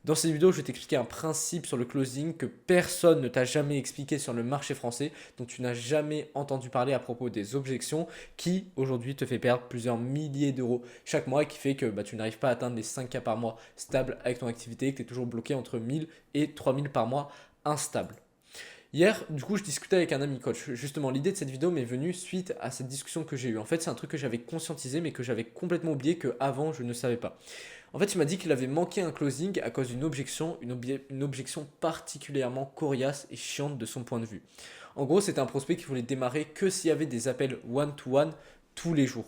Dans cette vidéo, je vais t'expliquer un principe sur le closing que personne ne t'a jamais expliqué sur le marché français, dont tu n'as jamais entendu parler à propos des objections, qui aujourd'hui te fait perdre plusieurs milliers d'euros chaque mois et qui fait que tu n'arrives pas à atteindre les 5K par mois stables avec ton activité et que tu es toujours bloqué entre 1000 et 3000 par mois instable. Hier, du coup, je discutais avec un ami coach. Justement, l'idée de cette vidéo m'est venue suite à cette discussion que j'ai eue. En fait, c'est un truc que j'avais conscientisé, mais que j'avais complètement oublié qu'avant, je ne savais pas. En fait, il m'a dit qu'il avait manqué un closing à cause d'une objection, une objection particulièrement coriace et chiante de son point de vue. En gros, c'était un prospect qui voulait démarrer que s'il y avait des appels one-to-one tous les jours.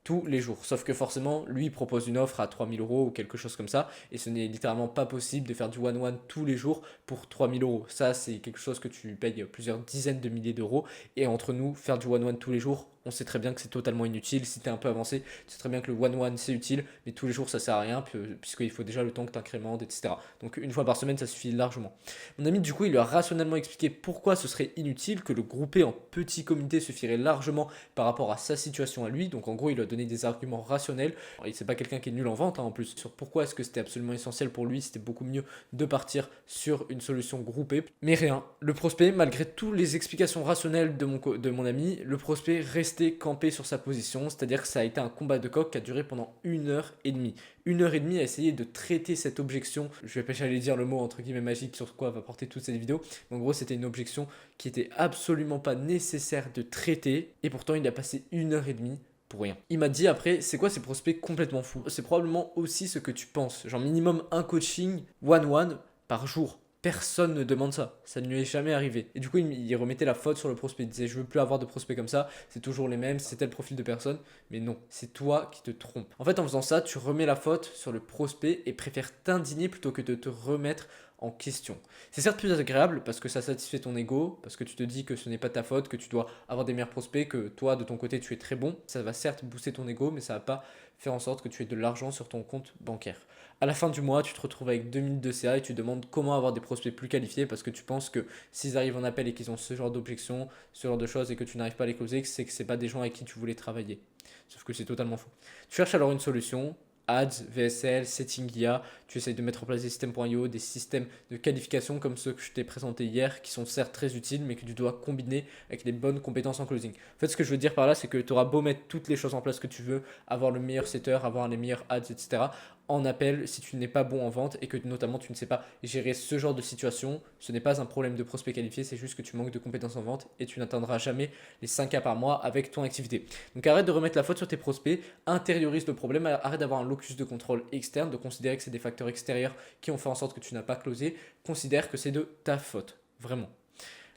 Tous les jours. Sauf que forcément, lui, il propose une offre à 3000 euros ou quelque chose comme ça. Et ce n'est littéralement pas possible de faire du one-one tous les jours pour 3000 euros. Ça, c'est quelque chose que tu payes plusieurs dizaines de milliers d'euros. Et entre nous, faire du one-one tous les jours, on sait très bien que c'est totalement inutile. Si tu es un peu avancé, tu sais très bien que le one-one c'est utile, mais tous les jours ça sert à rien puisqu'il faut déjà le temps que tu incrémentes, etc. Donc une fois par semaine ça suffit largement. Mon ami du coup il lui a rationnellement expliqué pourquoi ce serait inutile, que le grouper en petits comités suffirait largement par rapport à sa situation à lui. Donc en gros il lui a donné des arguments rationnels. Et c'est pas quelqu'un qui est nul en vente en plus, sur pourquoi est-ce que c'était absolument essentiel pour lui, c'était beaucoup mieux de partir sur une solution groupée. Mais rien, le prospect, malgré toutes les explications rationnelles de mon ami, le prospect restait campé sur sa position, c'est-à-dire que ça a été un combat de coq qui a duré pendant 1 heure et demie. 1 heure et demie à essayer de traiter cette objection. Je vais pas aller dire le mot entre guillemets magique sur quoi va porter toute cette vidéo, mais en gros c'était une objection qui était absolument pas nécessaire de traiter, et pourtant il a passé 1 heure et demie pour rien. Il m'a dit après, c'est quoi ces prospects complètement fous? C'est probablement aussi ce que tu penses, genre minimum un coaching one-one par jour. Personne ne demande ça, ça ne lui est jamais arrivé. Et du coup, il remettait la faute sur le prospect. Il disait, je veux plus avoir de prospects comme ça, c'est toujours les mêmes, c'est tel profil de personne. Mais non, c'est toi qui te trompes. En fait, en faisant ça, tu remets la faute sur le prospect et préfères t'indigner plutôt que de te remettre en question. C'est certes plus agréable parce que ça satisfait ton ego, parce que tu te dis que ce n'est pas ta faute, que tu dois avoir des meilleurs prospects, que toi, de ton côté, tu es très bon. Ça va certes booster ton ego, mais ça va pas faire en sorte que tu aies de l'argent sur ton compte bancaire. À la fin du mois, tu te retrouves avec 2000 de CA et tu demandes comment avoir des prospects plus qualifiés parce que tu penses que s'ils arrivent en appel et qu'ils ont ce genre d'objections, ce genre de choses et que tu n'arrives pas à les closer, c'est que ce n'est pas des gens avec qui tu voulais travailler. Sauf que c'est totalement faux. Tu cherches alors une solution, Ads, VSL, Setting IA, tu essayes de mettre en place des systèmes.io, des systèmes de qualification comme ceux que je t'ai présentés hier, qui sont certes très utiles, mais que tu dois combiner avec les bonnes compétences en closing. En fait, ce que je veux dire par là, c'est que tu auras beau mettre toutes les choses en place que tu veux, avoir le meilleur setter, avoir les meilleurs ads, etc. En appel, si tu n'es pas bon en vente et que notamment tu ne sais pas gérer ce genre de situation, ce n'est pas un problème de prospect qualifié, c'est juste que tu manques de compétences en vente et tu n'atteindras jamais les 5K par mois avec ton activité. Donc arrête de remettre la faute sur tes prospects, intériorise le problème, arrête d'avoir un locus de contrôle externe, de considérer que c'est des facteurs extérieurs qui ont fait en sorte que tu n'as pas closé, considère que c'est de ta faute, vraiment.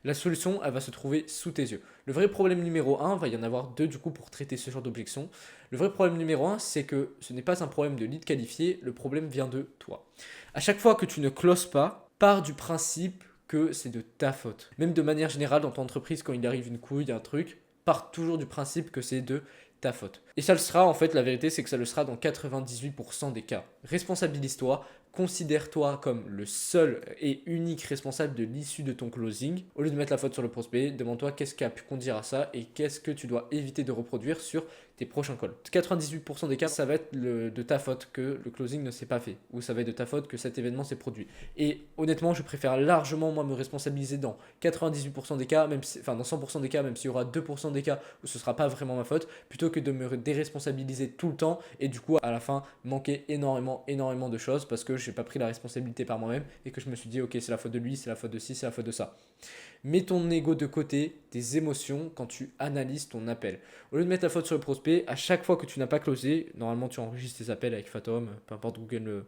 La solution, elle va se trouver sous tes yeux. Le vrai problème numéro 1, va y en avoir deux du coup pour traiter ce genre d'objection. Le vrai problème numéro 1, c'est que ce n'est pas un problème de lead qualifié, le problème vient de toi. À chaque fois que tu ne closes pas, pars du principe que c'est de ta faute. Même de manière générale, dans ton entreprise, quand il arrive une couille, un truc, pars toujours du principe que c'est de ta faute. Et ça le sera, en fait, la vérité, c'est que ça le sera dans 98% des cas. Responsabilise-toi, considère-toi comme le seul et unique responsable de l'issue de ton closing. Au lieu de mettre la faute sur le prospect, demande-toi qu'est-ce qui a pu conduire à ça et qu'est-ce que tu dois éviter de reproduire sur tes prochains calls. 98% des cas, ça va être de ta faute que le closing ne s'est pas fait, ou ça va être de ta faute que cet événement s'est produit. Et honnêtement, je préfère largement moi me responsabiliser dans 98% des cas, même si, enfin dans 100% des cas, même s'il y aura 2% des cas où ce ne sera pas vraiment ma faute, plutôt que de me déresponsabiliser tout le temps et du coup à la fin manquer énormément de choses parce que j'ai pas pris la responsabilité par moi-même et que je me suis dit ok c'est la faute de lui, c'est la faute de ci, c'est la faute de ça. Mets ton ego de côté, tes émotions quand tu analyses ton appel. Au lieu de mettre la faute sur le prospect, à chaque fois que tu n'as pas closé, normalement tu enregistres tes appels avec Fathom, peu importe Google,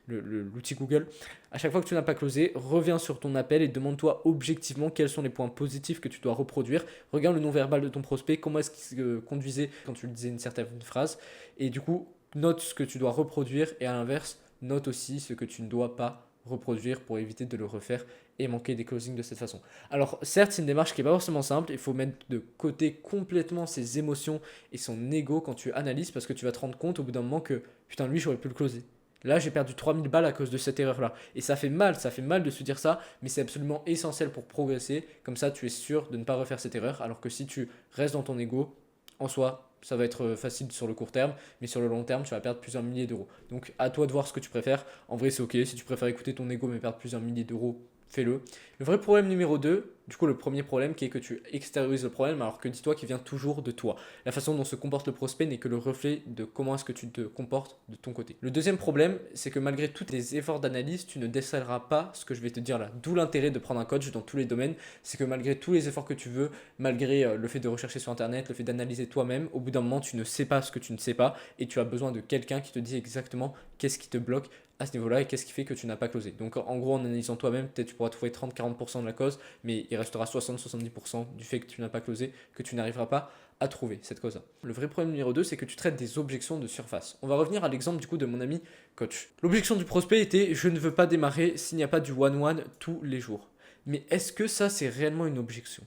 l'outil Google. À chaque fois que tu n'as pas closé, reviens sur ton appel et demande-toi objectivement quels sont les points positifs que tu dois reproduire. Regarde le non-verbal de ton prospect, comment est-ce qu'il se conduisait quand tu lui disais une certaine phrase. Et du coup, note ce que tu dois reproduire et à l'inverse, note aussi ce que tu ne dois pas reproduire pour éviter de le refaire et manquer des closings de cette façon. Alors certes, c'est une démarche qui n'est pas forcément simple, il faut mettre de côté complètement ses émotions et son ego quand tu analyses parce que tu vas te rendre compte au bout d'un moment que putain lui j'aurais pu le closer. Là, j'ai perdu 3000 balles à cause de cette erreur-là. Et ça fait mal de se dire ça, mais c'est absolument essentiel pour progresser. Comme ça, tu es sûr de ne pas refaire cette erreur. Alors que si tu restes dans ton ego, en soi, ça va être facile sur le court terme, mais sur le long terme, tu vas perdre plusieurs milliers d'euros. Donc à toi de voir ce que tu préfères. En vrai, c'est ok. Si tu préfères écouter ton ego mais perdre plusieurs milliers d'euros, fais-le. Le vrai problème numéro 2, du coup le premier problème qui est que tu extériorises le problème alors que dis-toi qu'il vient toujours de toi. La façon dont se comporte le prospect n'est que le reflet de comment est-ce que tu te comportes de ton côté. Le deuxième problème, c'est que malgré tous tes efforts d'analyse, tu ne décèleras pas ce que je vais te dire là. D'où l'intérêt de prendre un coach dans tous les domaines, c'est que malgré tous les efforts que tu veux, malgré le fait de rechercher sur internet, le fait d'analyser toi-même, au bout d'un moment tu ne sais pas ce que tu ne sais pas et tu as besoin de quelqu'un qui te dit exactement qu'est-ce qui te bloque à ce niveau-là et qu'est-ce qui fait que tu n'as pas closé. Donc en gros, en analysant toi-même, peut-être tu pourras trouver 30-40% de la cause, mais il restera 60-70% du fait que tu n'as pas closé, que tu n'arriveras pas à trouver cette cause-là. Le vrai problème numéro 2, c'est que tu traites des objections de surface. On va revenir à l'exemple du coup de mon ami coach. L'objection du prospect était je ne veux pas démarrer s'il n'y a pas du one-one tous les jours. Mais est-ce que ça c'est réellement une objection?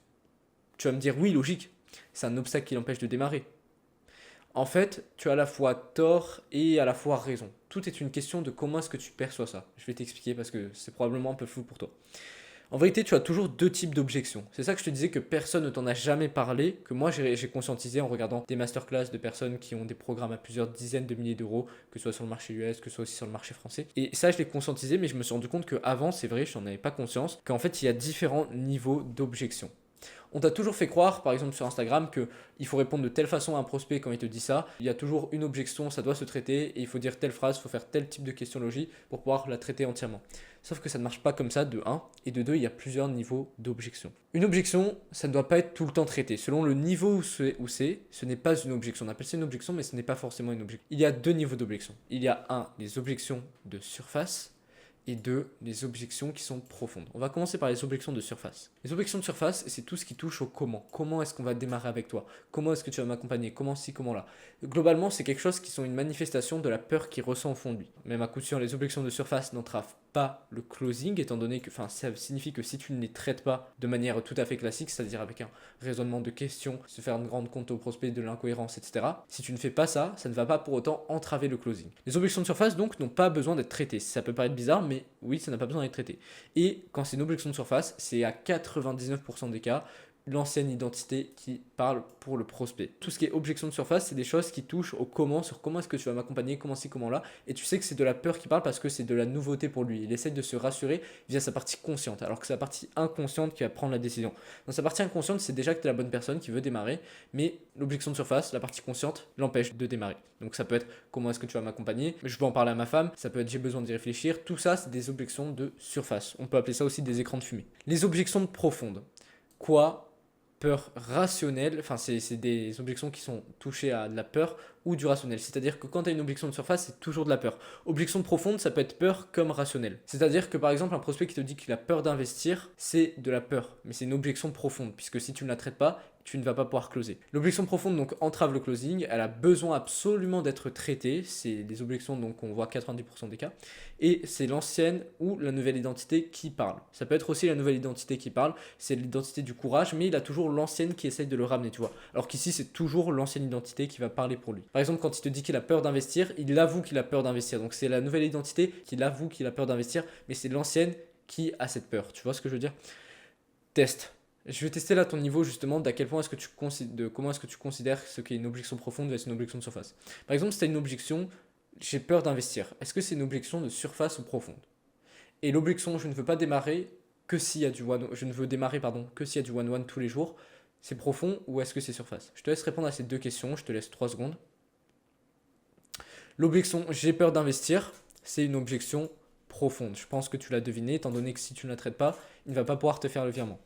Tu vas me dire oui, logique, c'est un obstacle qui l'empêche de démarrer. En fait, tu as à la fois tort et à la fois raison. Tout est une question de comment est-ce que tu perçois ça. Je vais t'expliquer parce que c'est probablement un peu flou pour toi. En vérité, tu as toujours deux types d'objections. C'est ça que je te disais que personne ne t'en a jamais parlé, que moi j'ai conscientisé en regardant des masterclass de personnes qui ont des programmes à plusieurs dizaines de milliers d'euros, que ce soit sur le marché US, que ce soit aussi sur le marché français. Et ça, je l'ai conscientisé, mais je me suis rendu compte qu'avant, c'est vrai, je n'en avais pas conscience, qu'en fait, il y a différents niveaux d'objections. On t'a toujours fait croire, par exemple sur Instagram, qu'il faut répondre de telle façon à un prospect quand il te dit ça. Il y a toujours une objection, ça doit se traiter, et il faut dire telle phrase, il faut faire tel type de questionnologie pour pouvoir la traiter entièrement. Sauf que ça ne marche pas comme ça, de 1. Et de 2, il y a plusieurs niveaux d'objection. Une objection, ça ne doit pas être tout le temps traité. Selon le niveau où c'est, ce n'est pas une objection. On appelle ça une objection, mais ce n'est pas forcément une objection. Il y a deux niveaux d'objection. Il y a 1, les objections de surface, et 2, les objections qui sont profondes. On va commencer par les objections de surface. Les objections de surface, c'est tout ce qui touche au comment. Comment est-ce qu'on va démarrer avec toi? Comment est-ce que tu vas m'accompagner? Comment ci, comment là? Globalement, c'est quelque chose qui sont une manifestation de la peur qu'il ressent au fond de lui. Même à coup sûr, les objections de surface n'entravent pas le closing, étant donné que ça signifie que si tu ne les traites pas de manière tout à fait classique, c'est-à-dire avec un raisonnement de questions, se faire une grande compte au prospect de l'incohérence, etc., si tu ne fais pas ça, ça ne va pas pour autant entraver le closing. Les objections de surface, donc, n'ont pas besoin d'être traitées. Ça peut paraître bizarre, mais oui, ça n'a pas besoin d'être traité. Et quand c'est une objection de surface, c'est à 99% des cas l'ancienne identité qui parle pour le prospect. Tout ce qui est objection de surface, c'est des choses qui touchent au comment, sur comment est-ce que tu vas m'accompagner, comment ci, comment là, et tu sais que c'est de la peur qui parle parce que c'est de la nouveauté pour lui. Il essaie de se rassurer via sa partie consciente, alors que c'est la partie inconsciente qui va prendre la décision. Dans sa partie inconsciente, c'est déjà que tu es la bonne personne qui veut démarrer, mais l'objection de surface, la partie consciente, l'empêche de démarrer. Donc ça peut être comment est-ce que tu vas m'accompagner, je peux en parler à ma femme, ça peut être j'ai besoin d'y réfléchir, tout ça c'est des objections de surface. On peut appeler ça aussi des écrans de fumée. Les objections profondes. Quoi? Peur rationnelle, enfin c'est des objections qui sont touchées à de la peur ou du rationnel. C'est-à-dire que quand tu as une objection de surface, c'est toujours de la peur. Objection profonde, ça peut être peur comme rationnel. C'est-à-dire que par exemple, un prospect qui te dit qu'il a peur d'investir, c'est de la peur, mais c'est une objection profonde, puisque si tu ne la traites pas, tu ne vas pas pouvoir closer. L'objection profonde donc entrave le closing, elle a besoin absolument d'être traitée, c'est des objections donc on voit 90% des cas, et c'est l'ancienne ou la nouvelle identité qui parle. Ça peut être aussi la nouvelle identité qui parle, c'est l'identité du courage, mais il a toujours l'ancienne qui essaye de le ramener, tu vois. Alors qu'ici c'est toujours l'ancienne identité qui va parler pour lui. Par exemple, quand il te dit qu'il a peur d'investir, il avoue qu'il a peur d'investir, donc c'est la nouvelle identité qu'il avoue qu'il a peur d'investir, mais c'est l'ancienne qui a cette peur, tu vois ce que je veux dire? Test. Je vais tester là ton niveau justement d'à quel point est-ce que tu de comment est-ce que tu considères ce qui est une objection profonde versus une objection de surface. Par exemple, si tu as une objection, j'ai peur d'investir. Est-ce que c'est une objection de surface ou profonde? Et l'objection, je ne veux pas démarrer que s'il y a du one, je ne veux démarrer que s'il y a du one-one tous les jours. C'est profond ou est-ce que c'est surface? Je te laisse répondre à ces deux questions, je te laisse 3 secondes. L'objection, j'ai peur d'investir, c'est une objection profonde. Je pense que tu l'as deviné, étant donné que si tu ne la traites pas, il ne va pas pouvoir te faire le virement.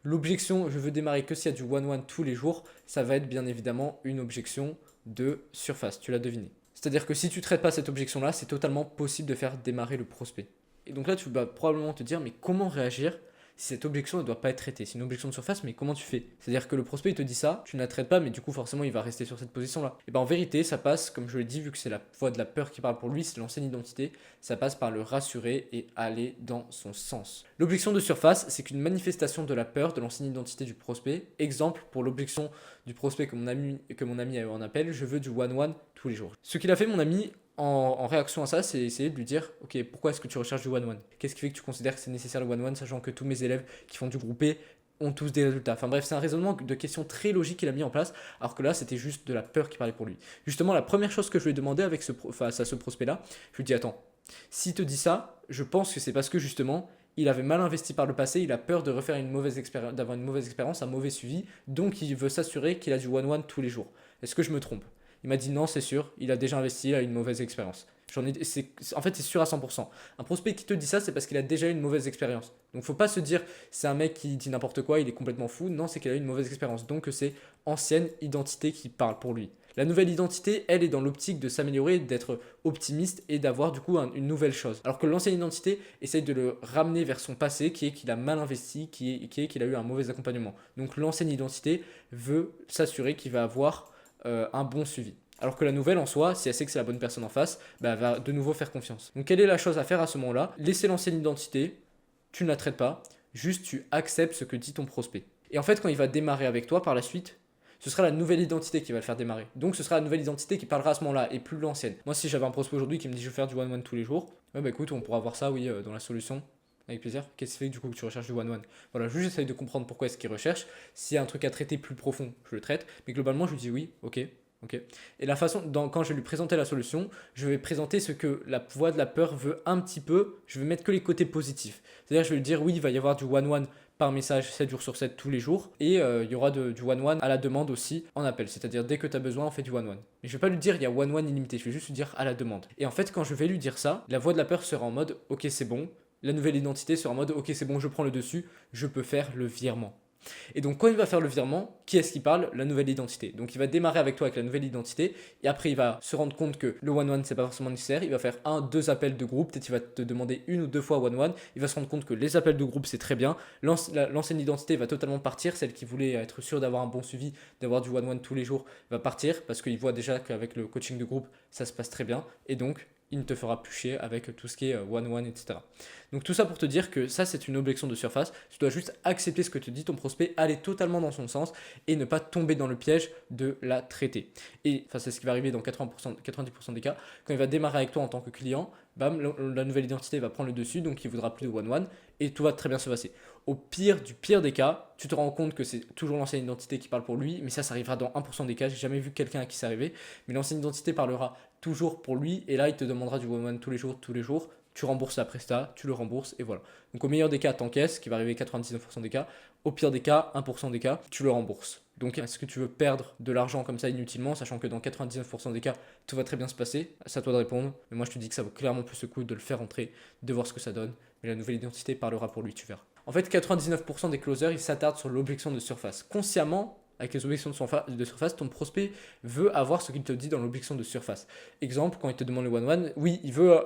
L'objection, je veux démarrer que s'il y a du one-one tous les jours, ça va être bien évidemment une objection de surface, tu l'as deviné. C'est-à-dire que si tu ne traites pas cette objection-là, c'est totalement possible de faire démarrer le prospect. Et donc là, tu vas probablement te dire, mais comment réagir si cette objection ne doit pas être traitée? C'est une objection de surface, mais comment tu fais? C'est-à-dire que le prospect il te dit ça, tu ne la traites pas, mais du coup forcément il va rester sur cette position-là. Et bien en vérité, ça passe, comme je l'ai dit, vu que c'est la voix de la peur qui parle pour lui, c'est l'ancienne identité, ça passe par le rassurer et aller dans son sens. L'objection de surface, c'est qu'une manifestation de la peur de l'ancienne identité du prospect. Exemple pour l'objection du prospect que mon ami a eu en appel, je veux du one-one tous les jours. Ce qu'il a fait mon ami en réaction à ça, c'est essayer de lui dire ok, pourquoi est-ce que tu recherches du one-one? Qu'est-ce qui fait que tu considères que c'est nécessaire le one-one, sachant que tous mes élèves qui font du groupé ont tous des résultats. Enfin bref, c'est un raisonnement de questions très logiques qu'il a mis en place, alors que là, c'était juste de la peur qui parlait pour lui. Justement, la première chose que je lui ai demandé face à ce prospect-là, je lui ai dit, attends, s'il te dit ça, je pense que c'est parce que justement, il avait mal investi par le passé, il a peur de refaire d'avoir une mauvaise expérience, un mauvais suivi, donc il veut s'assurer qu'il a du one-one tous les jours. Est-ce que je me trompe? Il m'a dit non, c'est sûr, il a déjà investi, il a une mauvaise expérience. En fait, c'est sûr à 100%. Un prospect qui te dit ça, c'est parce qu'il a déjà eu une mauvaise expérience. Donc, faut pas se dire, c'est un mec qui dit n'importe quoi, il est complètement fou. Non, c'est qu'il a eu une mauvaise expérience. Donc, c'est ancienne identité qui parle pour lui. La nouvelle identité, elle est dans l'optique de s'améliorer, d'être optimiste et d'avoir du coup une nouvelle chose. Alors que l'ancienne identité essaye de le ramener vers son passé, qui est qu'il a mal investi, qui est qu'il a eu un mauvais accompagnement. Donc l'ancienne identité veut s'assurer qu'il va avoir un bon suivi. Alors que la nouvelle en soi, si elle sait que c'est la bonne personne en face, bah, elle va de nouveau faire confiance. Donc quelle est la chose à faire à ce moment-là? Laisser l'ancienne identité, tu ne la traites pas, juste tu acceptes ce que dit ton prospect. Et en fait, quand il va démarrer avec toi par la suite, ce sera la nouvelle identité qui va le faire démarrer. Donc ce sera la nouvelle identité qui parlera à ce moment-là et plus l'ancienne. Moi, si j'avais un prospect aujourd'hui qui me dit je veux faire du one-one tous les jours, ouais, bah écoute, on pourra voir ça, oui, dans la solution. Avec plaisir. Qu'est-ce qui fait du coup que tu recherches du one-one? Voilà, juste j'essaye de comprendre pourquoi est-ce qu'il recherche. S'il y a un truc à traiter plus profond, je le traite. Mais globalement, je lui dis oui, ok. Ok. Et la façon, quand je vais lui présenter la solution, je vais présenter ce que la voix de la peur veut un petit peu. Je vais mettre que les côtés positifs. C'est-à-dire, je vais lui dire oui, il va y avoir du one-one par message 7 jours sur 7 tous les jours. Et il y aura du one-one à la demande aussi en appel. C'est-à-dire, dès que tu as besoin, on fait du one-one. Mais je vais pas lui dire il y a one-one illimité. Je vais juste lui dire à la demande. Et en fait, quand je vais lui dire ça, la voix de la peur sera en mode ok, c'est bon. La nouvelle identité sera en mode ok, c'est bon, je prends le dessus. Je peux faire le virement. Et donc quand il va faire le virement, qui est-ce qui parle? La nouvelle identité. Donc il va démarrer avec toi avec la nouvelle identité et après il va se rendre compte que le one-one c'est pas forcément nécessaire. Il va faire deux appels de groupe, peut-être il va te demander une ou deux fois one-one. Il va se rendre compte que les appels de groupe c'est très bien. L'ancienne identité va totalement partir, celle qui voulait être sûre d'avoir un bon suivi, d'avoir du one-one tous les jours va partir parce qu'il voit déjà qu'avec le coaching de groupe ça se passe très bien et donc il ne te fera plus chier avec tout ce qui est one-one, etc. Donc tout ça pour te dire que ça c'est une objection de surface, tu dois juste accepter ce que te dit ton prospect, aller totalement dans son sens et ne pas tomber dans le piège de la traiter. Et c'est ce qui va arriver dans 90% des cas, quand il va démarrer avec toi en tant que client, bam, la nouvelle identité va prendre le dessus, donc il ne voudra plus de one-one et tout va très bien se passer. Au pire du pire des cas, tu te rends compte que c'est toujours l'ancienne identité qui parle pour lui, mais ça arrivera dans 1% des cas, j'ai jamais vu quelqu'un à qui ça arrivait, mais l'ancienne identité parlera toujours pour lui et là il te demandera du one-one tous les jours, tu rembourses la presta, tu le rembourses et voilà. Donc au meilleur des cas, t'encaisses, qui va arriver 99% des cas. Au pire des cas, 1% des cas, tu le rembourses. Donc est-ce que tu veux perdre de l'argent comme ça inutilement, sachant que dans 99% des cas, tout va très bien se passer? C'est à toi de répondre. Mais moi je te dis que ça vaut clairement plus le coup de le faire entrer, de voir ce que ça donne. Mais la nouvelle identité parlera pour lui, tu verras. En fait, 99% des closers, ils s'attardent sur l'objection de surface. Consciemment, avec les objections de surface, ton prospect veut avoir ce qu'il te dit dans l'objection de surface. Exemple, quand il te demande le one-one, oui, il veut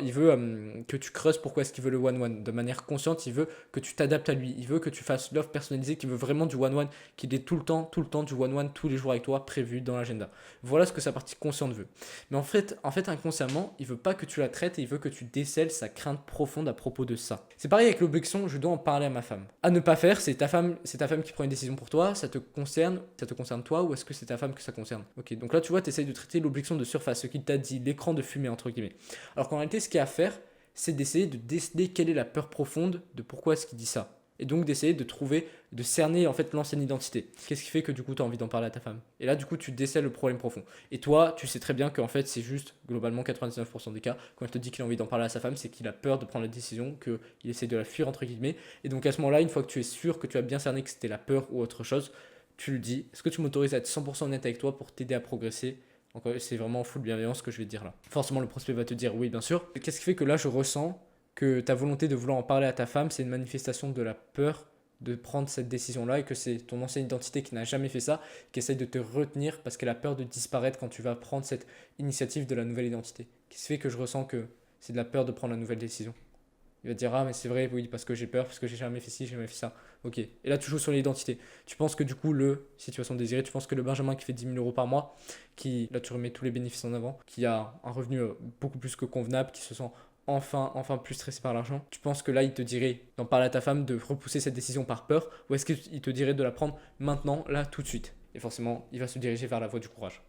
que tu creuses pourquoi est-ce qu'il veut le one-one. De manière consciente, il veut que tu t'adaptes à lui. Il veut que tu fasses l'offre personnalisée, qu'il veut vraiment du one-one, qu'il ait tout le temps du one-one, tous les jours avec toi, prévu dans l'agenda. Voilà ce que sa partie consciente veut. Mais en fait, inconsciemment, il veut pas que tu la traites et il veut que tu décèles sa crainte profonde à propos de ça. C'est pareil avec l'objection, je dois en parler à ma femme. À ne pas faire, c'est ta femme qui prend une décision pour toi, ça te concerne toi ou est-ce que c'est ta femme que ça concerne? Ok, donc là tu vois, tu essayes de traiter l'objection de surface, ce qu'il t'a dit, l'écran de fumée entre guillemets. Alors qu'en réalité, ce qu'il y a à faire, c'est d'essayer de déceler quelle est la peur profonde de pourquoi est-ce qu'il dit ça. Et donc d'essayer de cerner en fait l'ancienne identité. Qu'est-ce qui fait que du coup tu as envie d'en parler à ta femme? Et là du coup tu décèles le problème profond. Et toi tu sais très bien qu'en fait c'est juste globalement 99% des cas, quand il te dit qu'il a envie d'en parler à sa femme, c'est qu'il a peur de prendre la décision, qu'il essaie de la fuir entre guillemets. Et donc à ce moment-là, une fois que tu es sûr que tu as bien cerné que c'était la peur ou autre chose, tu le dis. Est-ce que tu m'autorises à être 100% honnête avec toi pour t'aider à progresser? Donc c'est vraiment full bienveillance ce que je vais te dire là. Forcément le prospect va te dire oui bien sûr. Qu'est-ce qui fait que là je ressens que ta volonté de vouloir en parler à ta femme, c'est une manifestation de la peur de prendre cette décision-là et que c'est ton ancienne identité qui n'a jamais fait ça, qui essaye de te retenir parce qu'elle a peur de disparaître quand tu vas prendre cette initiative de la nouvelle identité. Qu'est-ce qui fait que je ressens que c'est de la peur de prendre la nouvelle décision? Il va te dire ah mais c'est vrai, oui, parce que j'ai peur, parce que j'ai jamais fait ci, j'ai jamais fait ça. Ok. Et là tu joues sur l'identité. Tu penses que du coup situation désirée, tu penses que le Benjamin qui fait 10 000 euros par mois, là tu remets tous les bénéfices en avant, qui a un revenu beaucoup plus que convenable, qui se sent enfin plus stressé par l'argent, tu penses que là il te dirait d'en parler à ta femme, de repousser cette décision par peur, ou est-ce qu'il te dirait de la prendre maintenant, là, tout de suite? Et forcément il va se diriger vers la voie du courage.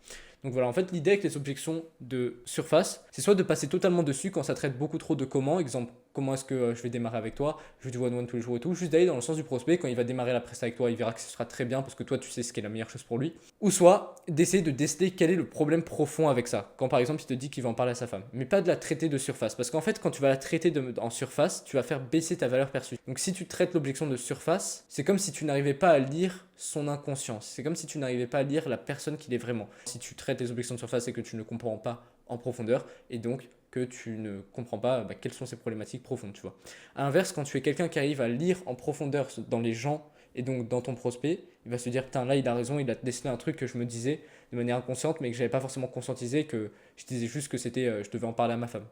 Donc voilà, en fait, l'idée avec les objections de surface, c'est soit de passer totalement dessus quand ça traite beaucoup trop de comment, exemple, comment est-ce que je vais démarrer avec toi, je du one-one tous les jours et tout, juste d'aller dans le sens du prospect. Quand il va démarrer la presse avec toi, il verra que ce sera très bien parce que toi tu sais ce qui est la meilleure chose pour lui. Ou soit d'essayer de déceler quel est le problème profond avec ça. Quand par exemple il te dit qu'il va en parler à sa femme, mais pas de la traiter de surface, parce qu'en fait quand tu vas la traiter en surface, tu vas faire baisser ta valeur perçue. Donc si tu traites l'objection de surface, c'est comme si tu n'arrivais pas à lire son inconscience, c'est comme si tu n'arrivais pas à lire la personne qu'il est vraiment. Si tu traites les objections de surface et que tu ne comprends pas en profondeur, et donc que tu ne comprends pas quelles sont ces problématiques profondes, tu vois. À l'inverse, quand tu es quelqu'un qui arrive à lire en profondeur dans les gens et donc dans ton prospect, il va se dire, putain, là il a raison, il a décelé un truc que je me disais de manière inconsciente, mais que j'avais pas forcément conscientisé, que je disais juste que c'était, je devais en parler à ma femme.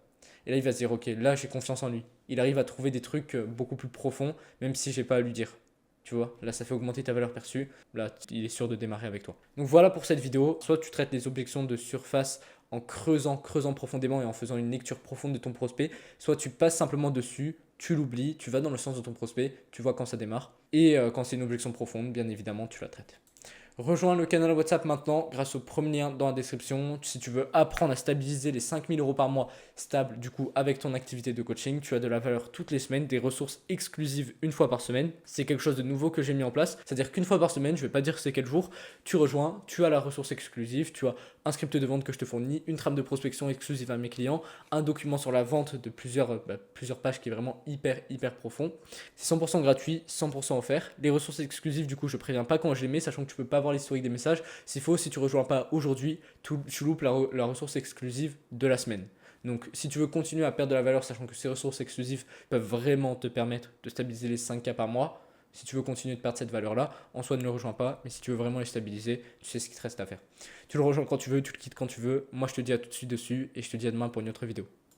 Et là il va se dire, ok, là j'ai confiance en lui. Il arrive à trouver des trucs beaucoup plus profonds, même si j'ai pas à lui dire. Tu vois, là ça fait augmenter ta valeur perçue, là il est sûr de démarrer avec toi. Donc voilà pour cette vidéo, soit tu traites les objections de surface en creusant profondément et en faisant une lecture profonde de ton prospect, soit tu passes simplement dessus, tu l'oublies, tu vas dans le sens de ton prospect, tu vois quand ça démarre, et quand c'est une objection profonde, bien évidemment, tu la traites. Rejoins le canal WhatsApp maintenant grâce au premier lien dans la description. Si tu veux apprendre à stabiliser les 5 000 € par mois stable du coup avec ton activité de coaching, tu as de la valeur toutes les semaines, des ressources exclusives une fois par semaine. C'est quelque chose de nouveau que j'ai mis en place. C'est-à-dire qu'une fois par semaine, je ne vais pas dire c'est quel jour, tu rejoins, tu as la ressource exclusive, tu as un script de vente que je te fournis, une trame de prospection exclusive à mes clients, un document sur la vente de plusieurs pages qui est vraiment hyper profond. C'est 100% gratuit, 100% offert. Les ressources exclusives, du coup, je préviens pas quand je les mets, sachant que tu peux pas voir l'historique des messages. S'il faut, si tu rejoins pas aujourd'hui, tu loupes la ressource exclusive de la semaine. Donc, si tu veux continuer à perdre de la valeur, sachant que ces ressources exclusives peuvent vraiment te permettre de stabiliser les 5K par mois, si tu veux continuer de perdre cette valeur-là, en soi ne le rejoins pas, mais si tu veux vraiment les stabiliser, tu sais ce qu'il te reste à faire. Tu le rejoins quand tu veux, tu le quittes quand tu veux. Moi, je te dis à tout de suite dessus et je te dis à demain pour une autre vidéo.